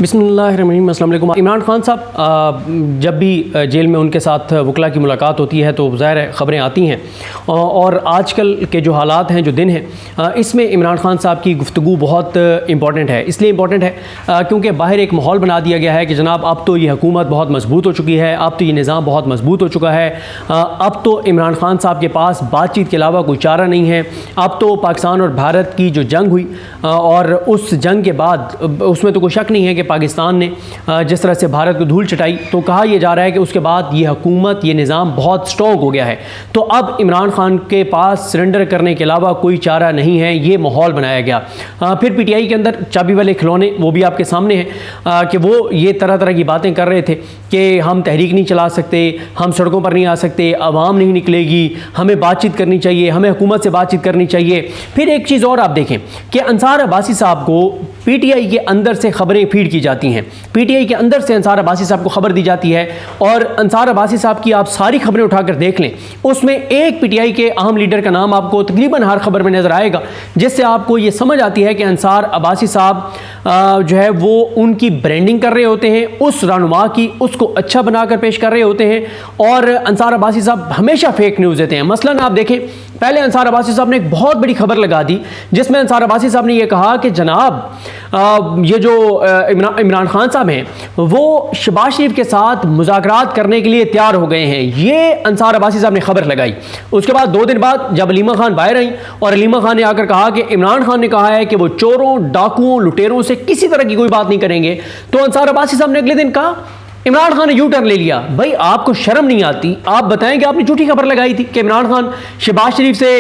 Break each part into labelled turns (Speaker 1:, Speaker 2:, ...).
Speaker 1: बिस्मिल्लाहिर्रहमानिर्रहीम। अस्सलाम वालेकुम। इमरान खान साहब जब भी जेल में उनके साथ वकला की मुलाकात होती है तो ज़ाहिर है ख़बरें आती हैं, और आजकल के जो हालात हैं, जो दिन हैं, इसमें इमरान खान साहब की गुफ्तगू बहुत इंपॉर्टेंट है। इसलिए इंपॉर्टेंट है क्योंकि बाहर एक माहौल बना दिया गया है कि जनाब अब तो ये हुकूमत बहुत मजबूत हो चुकी है, अब तो ये निज़ाम बहुत मजबूत हो चुका है, अब तो इमरान खान साहब के पास बातचीत के अलावा कोई चारा नहीं है। अब तो पाकिस्तान और भारत की जो जंग हुई और उस जंग के बाद उसमें तो कोई शक नहीं है कि पाकिस्तान ने जिस तरह से भारत को धूल चटाई, तो कहा यह जा रहा है कि उसके बाद ये हुकूमत, ये निज़ाम बहुत स्ट्रॉन्ग हो गया है। तो अब इमरान खान के पास सरेंडर करने के अलावा कोई चारा नहीं है, ये माहौल बनाया गया। फिर पीटीआई के अंदर चाबी वाले खिलौने वो भी आपके सामने हैं कि वो ये तरह तरह की बातें कर रहे थे कि हम तहरीक नहीं चला सकते, हम सड़कों पर नहीं आ सकते, आवाम नहीं निकलेगी, हमें बातचीत करनी चाहिए, हमें हुकूमत से बातचीत करनी चाहिए। फिर एक चीज़ और आप देखें कि अंसार अब्बासी साहब को पीटीआई के अंदर से खबरें फीड की जाती हैं, पीटीआई के अंदर से अंसार अब्बासी साहब को खबर दी जाती है, और अंसार अब्बासी साहब की आप सारी खबरें उठाकर देख लें, उसमें एक पीटीआई के अहम लीडर का नाम आपको तकरीबन हर खबर में नजर आएगा, जिससे आपको ये समझ आती है कि अंसार अब्बासी साहब जो है वो उनकी ब्रांडिंग कर रहे होते हैं, उस रहनुमा की, उसको अच्छा बनाकर पेश कर रहे होते हैं। और अंसार अब्बासी साहब हमेशा फेक न्यूज़ देते हैं। मसलन आप देखें, पहले अंसार अब्बासी साहब ने एक बहुत बड़ी खबर लगा दी जिसमें अंसार अब्बासी साहब ने यह कहा कि जनाब ये जो इमरान खान साहब हैं वो शहबाज शरीफ के साथ मुज़ाकरात करने के लिए तैयार हो गए हैं। ये अंसार अब्बासी साहब ने खबर लगाई। उसके बाद 2 दिन बाद जब अलीमा खान बाहर आई और अलीमा खान ने आकर कहा कि इमरान खान ने कहा है कि वो चोरों, डाकुओं, लुटेरों से किसी तरह की कोई बात नहीं करेंगे, तो अंसार अब्बासी साहब ने अगले दिन कहा इमरान खान ने यू टर्न ले लिया। भाई आपको शर्म नहीं आती? आप बताएं कि आपने झूठी खबर लगाई थी कि इमरान खान शहबाज शरीफ से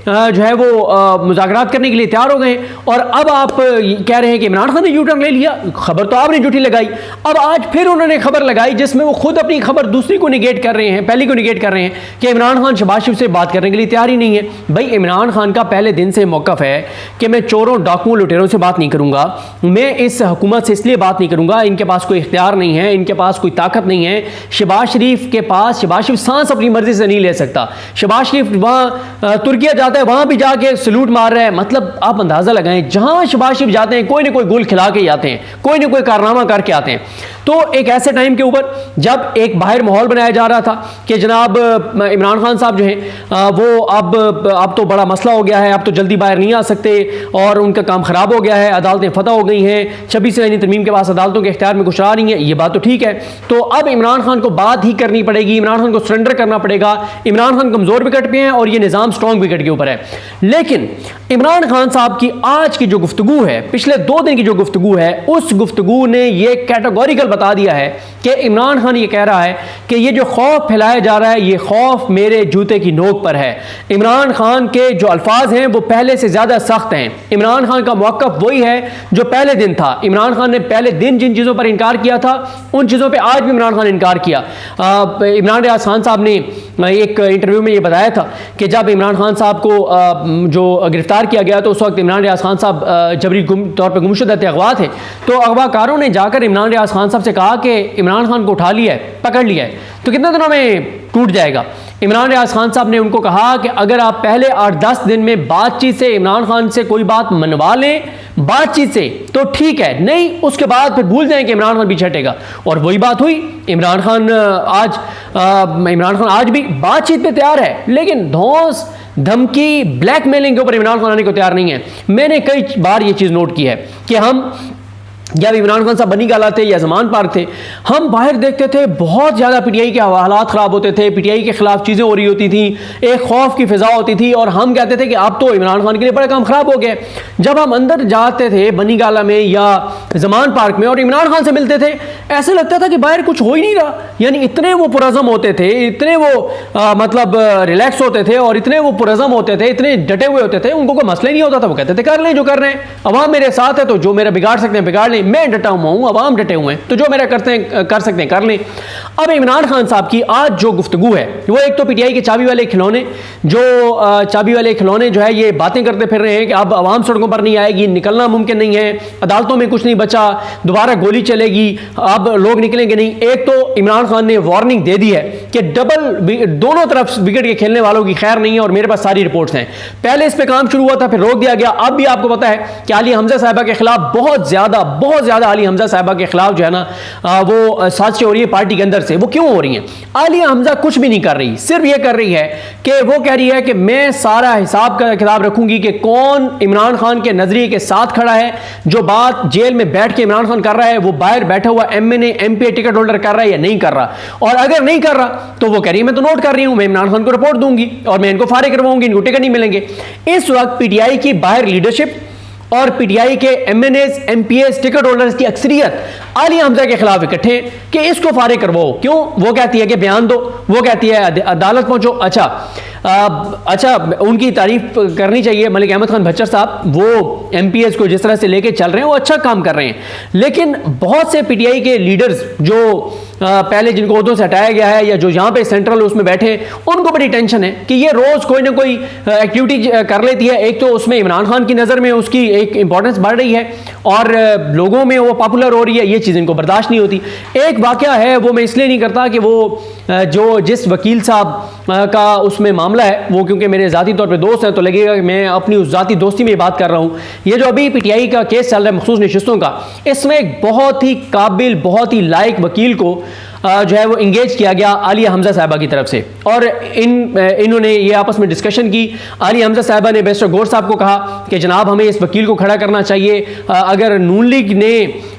Speaker 1: जो है वो मुज़ाकरात करने के लिए तैयार हो गए, और अब आप कह रहे हैं कि इमरान खान ने यू टर्न ले लिया। खबर तो आपने झूठी लगाई। अब आज फिर उन्होंने खबर लगाई जिसमें वो खुद अपनी खबर दूसरी को निगेट कर रहे हैं, पहली को निगेट कर रहे हैं कि इमरान खान शहबाज शरीफ से बात करने के लिए तैयार ही नहीं है। भाई इमरान खान का पहले दिन से मौक़िफ़ है कि मैं चोरों, डाकुओं, लुटेरों से बात नहीं करूँगा, मैं इस हुकूमत से इसलिए बात नहीं करूँगा, इनके पास कोई इख्तियार नहीं है, इनके पास कोई ताकत नहीं है। शहबाज शरीफ के पास, शहबाज शरीफ सांस अपनी मर्जी से नहीं ले सकता। शहबाज शरीफ वहां तुर्किया जाता है, वहां भी जाके सलूट मार रहा है। मतलब आप अंदाजा लगाएं, जहां शहबाज शरीफ जाते हैं कोई ना कोई गुल खिला के आते हैं, कोई ना कोई कारनामा करके आते हैं। तो एक ऐसे टाइम के ऊपर जब एक बाहर माहौल बनाया जा रहा था कि जनाब इमरान खान साहब जो हैं वो अब तो बड़ा मसला हो गया है, अब तो जल्दी बाहर नहीं आ सकते और उनका काम खराब हो गया है, अदालतें फतह हो गई हैं, 26 तरमीम के पास अदालतों के इख्तियार में कुछ रहा नहीं है, ये बात तो ठीक है। तो अब इमरान खान को बात ही करनी पड़ेगी, इमरान खान को सरेंडर करना पड़ेगा। इमरान खान कमजोर विकेट पे हैं और ये निज़ाम स्ट्रॉन्ग विकेट के ऊपर है। लेकिन इमरान खान साहब की आज की जो गुफ्तगू है, पिछले 2 दिन की जो गुफ्तगू है, उस गुफ्तगू ने ये कैटेगोरिकल बता दिया है कि इमरान खान ये कह रहा है कि ये जो खौफ फैलाया जा रहा है, ये खौफ मेरे जूते की नोक पर है। इमरान खान के जो अल्फाज हैं वो पहले से ज्यादा सख्त हैं। इमरान खान का मौक़िफ़ वही है जो पहले दिन था। इमरान खान ने पहले दिन जिन चीज़ों पर इनकार किया था, उन चीज़ों पर आज भी इमरान खान ने इनकार किया। इमरान रियाज खान साहब ने एक इंटरव्यू में ये बताया था कि जब इमरान खान साहब को जो गिरफ्तार किया गया तो उस वक्त इमरान रियाज खान साहब जबरी तौर पर गुमशुदा अगवा थे, तो अगवाकारों ने जाकर इमरान रियाज खान साहब से कहा कि इमरान खान को उठा लिया है, पकड़ लिया है, तो कितने दिनों में टूट जाएगा। इमरान रियाज खान साहब ने उनको कहा कि अगर आप पहले 8-10 दिन में बातचीत से इमरान खान से कोई बात मनवा लें, बातचीत से, तो ठीक है, नहीं उसके बाद फिर भूल जाएं कि इमरान खान पीछे हटेगा। और वही बात हुई। इमरान खान आज भी बातचीत पे तैयार है, लेकिन धौंस, धमकी, ब्लैकमेलिंग के ऊपर इमरान खान आने को तैयार नहीं है। मैंने कई बार ये चीज़ नोट की है कि हम जब इमरान खान साहब बनी गाला थे या जमान पार्क थे, हम बाहर देखते थे बहुत ज़्यादा पीटीआई के हालात ख़राब होते थे, पीटीआई के खिलाफ चीज़ें हो रही होती थी, एक खौफ की फ़िज़ा होती थी, और हम कहते थे कि अब तो इमरान खान के लिए बड़ा काम ख़राब हो गया। जब हम अंदर जाते थे बनी गाला में या जमान पार्क में और इमरान खान से मिलते थे, ऐसे लगता था कि बाहर कुछ हो ही नहीं रहा। यानी इतने वो पुरज़म होते थे, इतने वो मतलब रिलैक्स होते थे और इतने वो पुरज़म होते थे, इतने डटे हुए होते थे, उनको कोई मसला नहीं होता था। वो कहते थे कर लें जो कर रहे हैं, अवाम मेरे साथ है तो जो मेरा बिगाड़ सकते हैं बिगाड़ लें, मैं डटा हुआ हूं, अवाम डटे हुए हैं, तो जो मेरा करते हैं कर सकते हैं कर लें। अब इमरान खान साहब की आज जो गुफ्तगू है वो एक तो पीटीआई के चाबी वाले खिलौने जो है ये बातें करते फिर रहे हैं कि अब अवाम सड़कों पर नहीं आएगी, निकलना मुमकिन नहीं है, अदालतों में कुछ नहीं बचा, दोबारा गोली चलेगी, अब लोग निकलेंगे नहीं। एक तो इमरान खान ने वार्निंग दे दी है कि दोनों तरफ विकेट के खेलने वालों की खैर नहीं है और मेरे पास सारी रिपोर्ट्स हैं। पहले इस पे काम शुरू हुआ था, फिर रोक दिया गया। अब भी आपको पता है कि आलिया हमजा साहिबा के खिलाफ बहुत ज्यादा बहुत ज़्यादा आलिया हमजा साहिबा के खिलाफ जो है ना वो साजिशें हो रही है पार्टी के अंदर से। वो क्यों हो रही हैं? आलिया हमजा कुछ भी नहीं कर रही, सिर्फ ये कर रही है कि वो कह रही है कि मैं सारा हिसाब का किताब रखूंगी कि कौन इमरान खान के नजरिए के साथ खड़ा है। जो बात जेल में बैठ के इमरान खान कर रहा है वो बाहर बैठा हुआ MNA MPA टिकट होल्डर कर रहा है या नहीं कर रहा, और अगर नहीं कर रहा तो वो कह रही है मैं तो नोट कर रही हूं, मैं इमरान खान को रिपोर्ट दूंगी और मैं इनको फारिग करवाऊंगी, इनको टिकट नहीं मिलेंगे। इस वक्त PTI की बाहर लीडरशिप और PTI के MNAs MPAs टिकट होल्डर्स की अक्सरियत आलिया हमजा के खिलाफ इकट्ठे हैं कि इसको फारिग करवाओ। क्यों? वो कहती है कि बयान दो, वो कहती है अदालत पहुंचो। अच्छा, उनकी तारीफ करनी चाहिए मलिक अहमद खान भच्चर साहब, वो MPAs को जिस तरह से लेके चल रहे हैं वो अच्छा काम कर रहे हैं, लेकिन बहुत से PTI के लीडर्स जो पहले जिनको ओहदों से हटाया गया है या जो यहाँ पे सेंट्रल उसमें बैठे हैं, उनको बड़ी टेंशन है कि ये रोज़ कोई ना कोई एक्टिविटी कर लेती है। एक तो उसमें इमरान खान की नज़र में उसकी एक इंपॉर्टेंस बढ़ रही है और लोगों में वो पॉपुलर हो रही है, ये चीज़ इनको बर्दाश्त नहीं होती। एक वाक़या है वो मैं इसलिए नहीं करता कि वो जो जिस वकील साहब का उसमें मामला है वो क्योंकि मेरे ज़ाती तौर पे दोस्त हैं तो लगेगा कि मैं अपनी उस ज़ाती दोस्ती में बात कर रहा हूँ। ये जो अभी PTI का केस चल रहा है मखसूस नशिस्तों का, इसमें एक बहुत ही काबिल बहुत ही लायक वकील को जो है वो इंगेज किया गया आलिया हमजा साहिबा की तरफ से, और इन्होंने ये आपस में डिस्कशन की। आलिया हमजा साहिबा ने बैरिस्टर गौर साहब को कहा कि जनाब हमें इस वकील को खड़ा करना चाहिए, अगर नून लीग ने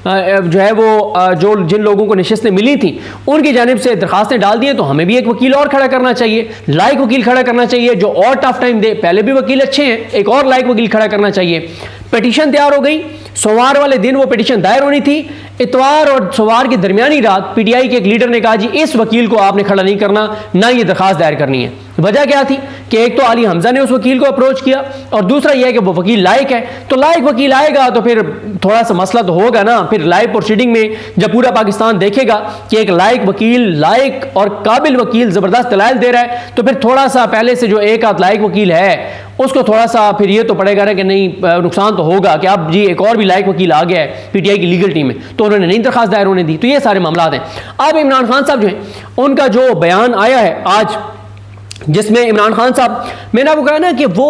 Speaker 1: जो है वो जो जिन लोगों को नशिस्तें मिली थी उनकी जानिब से दरखास्तें डाल दी हैं तो हमें भी एक वकील और खड़ा करना चाहिए, लायक वकील खड़ा करना चाहिए जो और टफ टाइम दे। पहले भी वकील अच्छे हैं, एक और लायक वकील खड़ा करना चाहिए। पिटीशन तैयार हो गई, सोमवार वाले दिन वो पिटीशन दायर होनी थी। इतवार और सोमवार की दरमियानी रात PTI के एक लीडर ने कहा जी इस वकील को आपने खड़ा नहीं करना, ना ये दरखास्त दायर करनी है। वजह क्या थी कि एक तो आलिया हमजा ने उस वकील को अप्रोच किया और दूसरा यह है कि वो वकील लायक है, तो लायक वकील आएगा तो फिर थोड़ा सा मसला तो होगा ना। फिर लाइव प्रोसीडिंग में जब पूरा पाकिस्तान देखेगा कि एक लायक वकील, लायक और काबिल वकील ज़बरदस्त दलाइल दे रहा है, तो फिर थोड़ा सा पहले से जो एक आध लायक वकील है उसको थोड़ा सा फिर ये तो पड़ेगा ना कि नहीं नुकसान तो होगा कि अब जी एक और भी लायक वकील आ गया है PTI की लीगल टीम में, तो उन्होंने नहीं दरखास्त दायर होने दी। तो ये सारे मामला हैं। अब इमरान खान साहब जो हैं उनका जो बयान आया है आज, जिसमें इमरान खान साहब, मैंने आपको कहा ना कि वो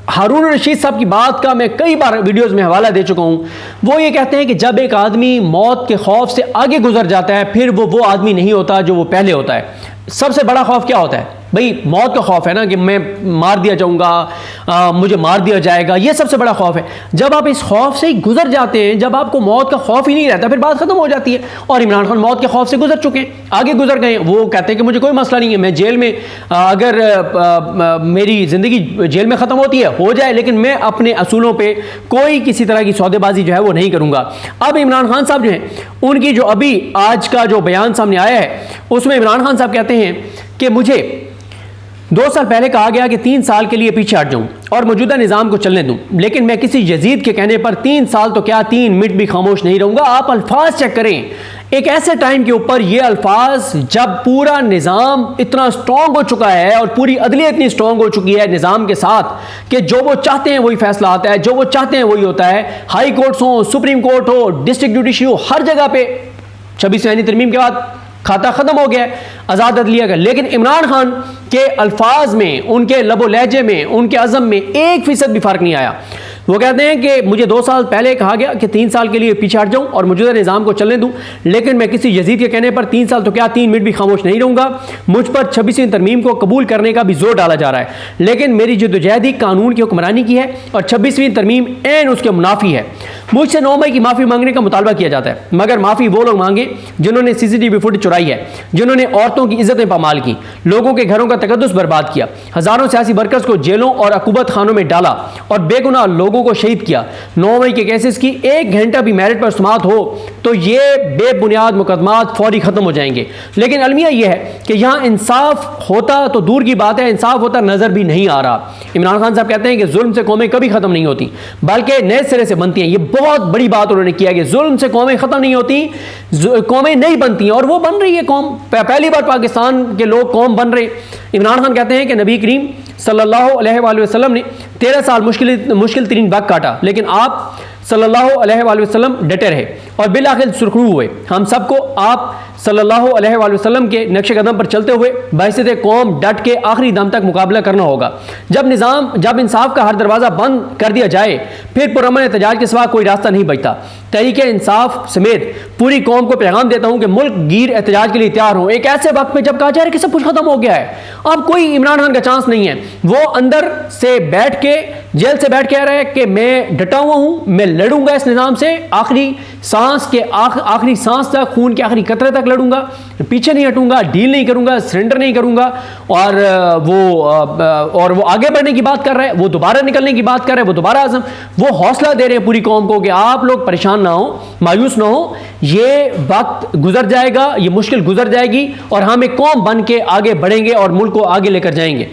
Speaker 1: हारून रशीद साहब की बात का मैं कई बार वीडियोस में हवाला दे चुका हूं। वो ये कहते हैं कि जब एक आदमी मौत के खौफ से आगे गुजर जाता है फिर वो आदमी नहीं होता जो वो पहले होता है। सबसे बड़ा खौफ क्या होता है भाई? मौत का खौफ है ना कि मैं मार दिया जाऊंगा, मुझे मार दिया जाएगा, ये सबसे बड़ा खौफ है। जब आप इस खौफ से ही गुजर जाते हैं, जब आपको मौत का खौफ ही नहीं रहता, फिर बात खत्म हो जाती है। और इमरान खान मौत के खौफ से गुजर चुके हैं, आगे गुजर गए। वो कहते हैं कि मुझे कोई मसला नहीं है, मैं जेल में अगर मेरी ज़िंदगी जेल में ख़त्म होती है हो जाए, लेकिन मैं अपने असूलों पर कोई किसी तरह की सौदेबाजी जो है वो नहीं करूँगा। अब इमरान खान साहब जो हैं उनकी जो अभी आज का जो बयान सामने आया है उसमें इमरान खान साहब कहते हैं कि मुझे 2 साल पहले कहा गया कि 3 साल के लिए पीछे हट जाऊं और मौजूदा निज़ाम को चलने दूं, लेकिन मैं किसी यजीद के कहने पर 3 साल तो क्या 3 मिनट भी खामोश नहीं रहूंगा। आप अल्फाज चेक करें, एक ऐसे टाइम के ऊपर ये अल्फाज जब पूरा निज़ाम इतना स्ट्रॉन्ग हो चुका है और पूरी अदलिया इतनी स्ट्रॉन्ग हो चुकी है निज़ाम के साथ कि जो वो चाहते हैं वही फैसला आता है, जो वो चाहते हैं वही होता है। हाई कोर्ट्स हो, सुप्रीम कोर्ट हो, डिस्ट्रिक्ट जुडिशरी हो, हर जगह पे 26वीं तरमीम के बाद खाता खत्म हो गया आज़ाद अदलिया का। लेकिन इमरान खान के अल्फाज में, उनके लबो लहजे में, उनके अज़म में 1% भी फ़र्क नहीं आया। वो कहते हैं कि मुझे 2 साल पहले कहा गया कि 3 साल के लिए पीछे हट जाऊं और मौजूदा निज़ाम को चलने दूं, लेकिन मैं किसी यजीद के कहने पर 3 साल तो क्या 3 मिनट भी खामोश नहीं रहूंगा। मुझ पर 26वीं तरमीम को कबूल करने का भी जोर डाला जा रहा है, लेकिन मेरी जद्दोजहद कानून की हुक्मरानी की है और 26वीं तरमीम ऐन उसके मुनाफी है। मुझसे 9 मई की माफ़ी मांगने का मुतालबा किया जाता है, मगर माफ़ी वो लोग मांगे जिन्होंने CCTV फुटेज चुराई है, जिन्होंने औरतों की इज्जतें पामाल की, लोगों के घरों का तकद्दुस बर्बाद किया, हज़ारों सियासी वर्कर्स को जेलों और अकूबत खानों में डाला और बेगुनाह लोगों को शहीद किया। 9 मई के केसेस की 1 घंटा भी मेरिट पर समाअत हो तो ये बेबुनियाद मुकदमात फौरी खत्म हो जाएंगे। लेकिन अलमिया यह है कि यहाँ इंसाफ होता तो दूर की बात है, इंसाफ होता नजर भी नहीं आ रहा। इमरान खान साहब कहते हैं कि जुल्म से कौमें कभी खत्म नहीं होती बल्कि नए सिरे से बनती हैं। ये बहुत बड़ी बात उन्होंने किया कि जुल्म से कौमें खत्म नहीं होती, कौमें नहीं बनती हैं, और वो बन रही है कौम। पहली बार पाकिस्तान के लोग कौम बन रहे। इमरान खान कहते हैं कि नबी करीम सल्लल्लाहु अलैहि वसल्लम ने 13 साल मुश्किल तरीन वक्त काटा, लेकिन आप सल्लल्लाहु अलैहि वसल्लम डटे रहे और बिलाखिर सुरखरू हुए। हम सबको आप सल्लल्लाहु अलैहि वसल्लम के नक्श कदम पर चलते हुए बहसियत कौम डट के आखिरी दम तक मुकाबला करना होगा। जब इंसाफ का हर दरवाज़ा बंद कर दिया जाए फिर पुरअमन एहतजाज के सिवा कोई रास्ता नहीं बचता। तहरीक इंसाफ समेत पूरी कौम को पैगाम देता हूँ कि मुल्क गिर एहतजाज के लिए तैयार हो। एक ऐसे वक्त में जब कहा जा रहा है कि सब कुछ खत्म हो गया है, अब कोई इमरान खान का चांस नहीं है। वो अंदर से बैठ के, जेल से बैठ के कह रहा है कि मैं डटा हुआ हूं, मैं लड़ूंगा इस निज़ाम से आखिरी सांस के आखिरी सांस तक, खून के आखिरी कतरे तक लड़ूंगा, पीछे नहीं हटूंगा, डील नहीं करूंगा, सरेंडर नहीं करूंगा। और वो आगे बढ़ने की बात कर रहा है, वो दोबारा निकलने की बात कर रहा है, वो दोबारा आज़म, वो हौसला दे रहे हैं पूरी कौम को कि आप लोग परेशान ना हो, मायूस ना हो, ये वक्त गुजर जाएगा, ये मुश्किल गुजर जाएगी और हम एक कौम बन के आगे बढ़ेंगे और मुल्क को आगे लेकर जाएंगे।